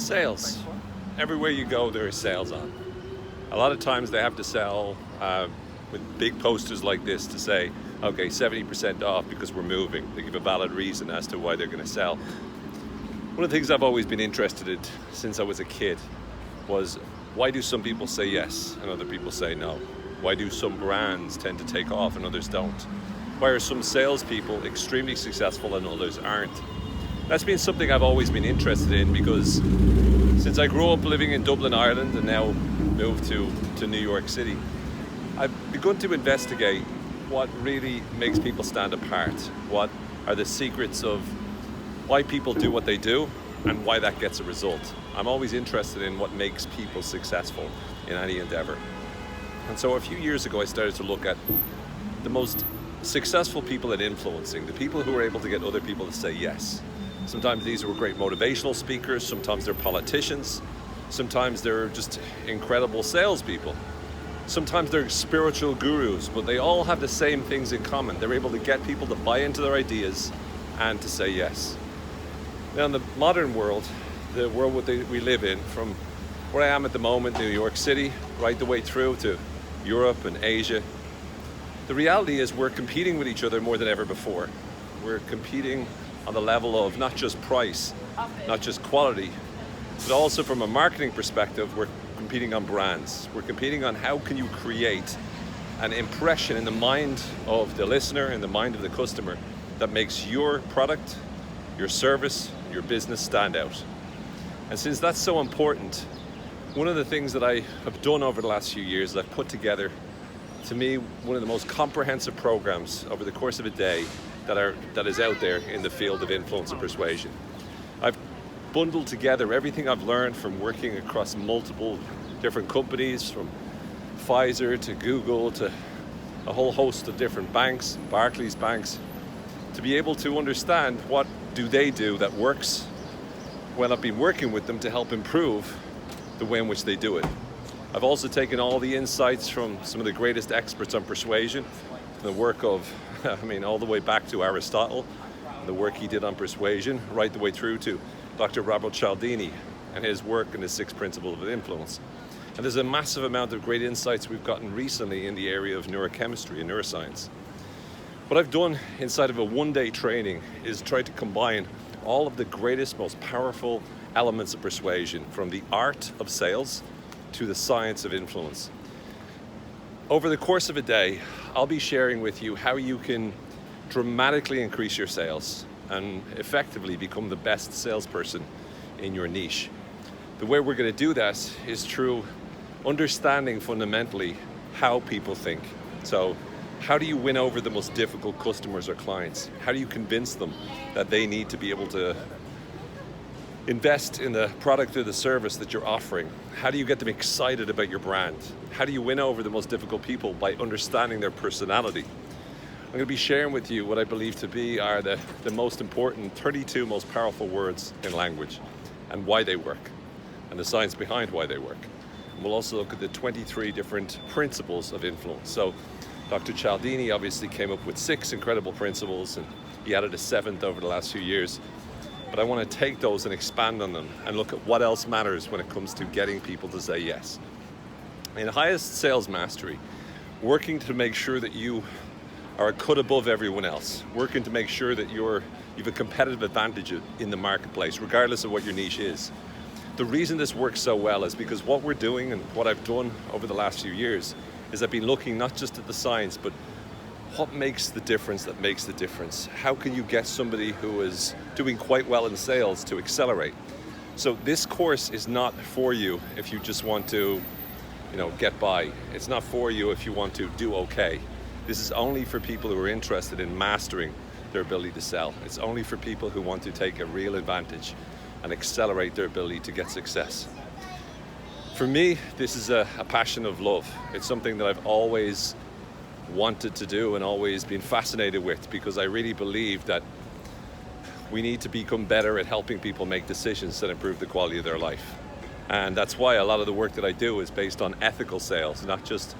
Sales. Everywhere you go, there is sales on. A lot of times they have to sell with big posters like this to say, okay, 70% off because we're moving. They give a valid reason as to why they're going to sell. One of the things I've always been interested in since I was a kid was, why do some people say yes and other people say no? Why do some brands tend to take off and others don't? Why are some salespeople extremely successful and others aren't? That's been something I've always been interested in, because since I grew up living in Dublin, Ireland, and now moved to New York City, I've begun to investigate what really makes people stand apart. What are the secrets of why people do what they do and why that gets a result. I'm always interested in what makes people successful in any endeavor. And so a few years ago, I started to look at the most successful people at influencing, the people who are able to get other people to say yes. Sometimes these were great motivational speakers, sometimes they're politicians, sometimes they're just incredible salespeople. Sometimes they're spiritual gurus, but they all have the same things in common. They're able to get people to buy into their ideas and to say yes. Now in the modern world, the world we live in, from where I am at the moment, New York City, right the way through to Europe and Asia, the reality is we're competing with each other more than ever before. We're competing on the level of not just price, not just quality, but also from a marketing perspective, we're competing on brands. We're competing on how can you create an impression in the mind of the listener, in the mind of the customer, that makes your product, your service, your business stand out. And since that's so important, one of the things that I have done over the last few years is I've put together, to me, one of the most comprehensive programs over the course of a day that is out there in the field of influence and persuasion. I've bundled together everything I've learned from working across multiple different companies, from Pfizer to Google to a whole host of different banks, Barclays banks, to be able to understand what do they do that works when I've been working with them to help improve the way in which they do it. I've also taken all the insights from some of the greatest experts on persuasion, the work of, all the way back to Aristotle, the work he did on persuasion, right the way through to Dr. Robert Cialdini and his work in the 6 Principles of Influence. And there's a massive amount of great insights we've gotten recently in the area of neurochemistry and neuroscience. What I've done inside of a one-day training is try to combine all of the greatest, most powerful elements of persuasion, from the art of sales to the science of influence. Over the course of a day, I'll be sharing with you how you can dramatically increase your sales and effectively become the best salesperson in your niche. The way we're going to do that is through understanding fundamentally how people think. So how do you win over the most difficult customers or clients? How do you convince them that they need to be able to invest in the product or the service that you're offering? How do you get them excited about your brand? How do you win over the most difficult people? By understanding their personality. I'm going to be sharing with you what I believe to be are the most important 32 most powerful words in language, and why they work, and the science behind why they work. And we'll also look at the 23 different principles of influence. So Dr. Cialdini obviously came up with 6 incredible principles, and he added a 7th over the last few years. But I want to take those and expand on them and look at what else matters when it comes to getting people to say yes. In highest sales mastery, working to make sure that you are a cut above everyone else, working to make sure that you have a competitive advantage in the marketplace, regardless of what your niche is. The reason this works so well is because what we're doing, and what I've done over the last few years, is I've been looking not just at the science, but what makes the difference that makes the difference? How can you get somebody who is doing quite well in sales to accelerate? So this course is not for you if you just want to, get by. It's not for you if you want to do okay. This is only for people who are interested in mastering their ability to sell. It's only for people who want to take a real advantage and accelerate their ability to get success. For me, this is a passion of love. It's something that I've always wanted to do and always been fascinated with, because I really believe that we need to become better at helping people make decisions that improve the quality of their life. And that's why a lot of the work that I do is based on ethical sales, not just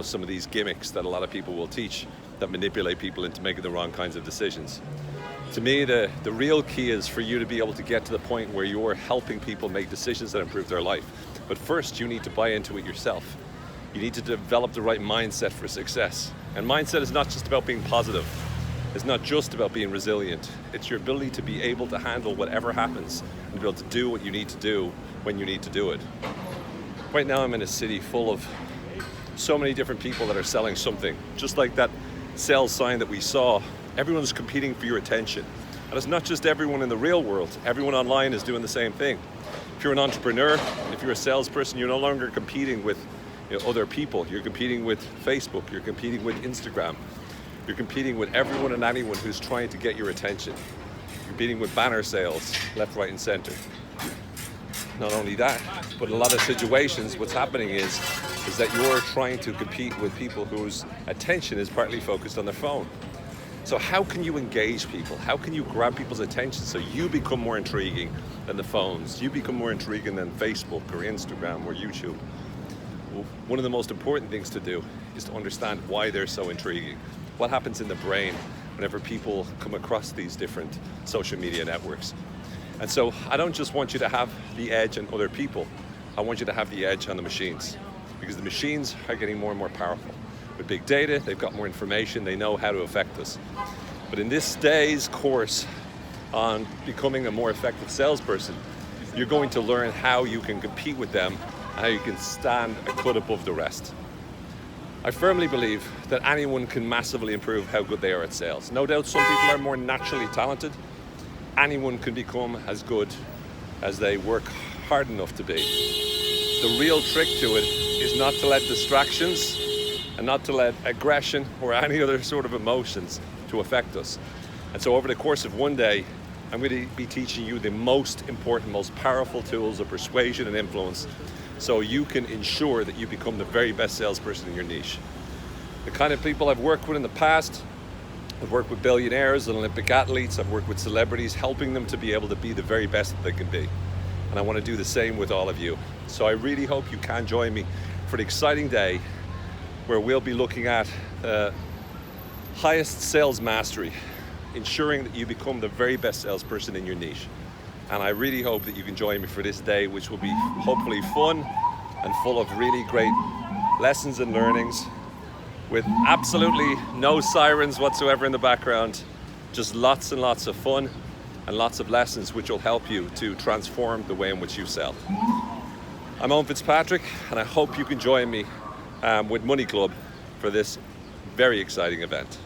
some of these gimmicks that a lot of people will teach that manipulate people into making the wrong kinds of decisions. To me, the real key is for you to be able to get to the point where you're helping people make decisions that improve their life. But first, you need to buy into it yourself. You need to develop the right mindset for success. And mindset is not just about being positive. It's not just about being resilient. It's your ability to be able to handle whatever happens and be able to do what you need to do when you need to do it. Right now, I'm in a city full of so many different people that are selling something. Just like that sales sign that we saw, everyone's competing for your attention. And it's not just everyone in the real world. Everyone online is doing the same thing. If you're an entrepreneur, if you're a salesperson, you're no longer competing with other people. You're competing with Facebook, you're competing with Instagram, you're competing with everyone and anyone who's trying to get your attention. You're competing with banner sales, left, right, and center. Not only that, but in a lot of situations, what's happening is that you're trying to compete with people whose attention is partly focused on their phone. So how can you engage people? How can you grab people's attention so you become more intriguing than the phones? You become more intriguing than Facebook or Instagram or YouTube? Well, one of the most important things to do is to understand why they're so intriguing. What happens in the brain whenever people come across these different social media networks? And so I don't just want you to have the edge on other people. I want you to have the edge on the machines, because the machines are getting more and more powerful. With big data, they've got more information, they know how to affect us. But in this day's course on becoming a more effective salesperson, you're going to learn how you can compete with them and how you can stand a cut above the rest. I firmly believe that anyone can massively improve how good they are at sales. No doubt some people are more naturally talented. Anyone can become as good as they work hard enough to be. The real trick to it is not to let distractions and not to let aggression or any other sort of emotions to affect us. And so over the course of one day, I'm going to be teaching you the most important, most powerful tools of persuasion and influence so you can ensure that you become the very best salesperson in your niche. The kind of people I've worked with in the past, I've worked with billionaires and Olympic athletes, I've worked with celebrities, helping them to be able to be the very best that they can be. And I want to do the same with all of you. So I really hope you can join me for the exciting day where we'll be looking at highest sales mastery, ensuring that you become the very best salesperson in your niche. And I really hope that you can join me for this day, which will be hopefully fun and full of really great lessons and learnings, with absolutely no sirens whatsoever in the background, just lots and lots of fun and lots of lessons which will help you to transform the way in which you sell. I'm Owen Fitzpatrick, and I hope you can join me with Money Club for this very exciting event.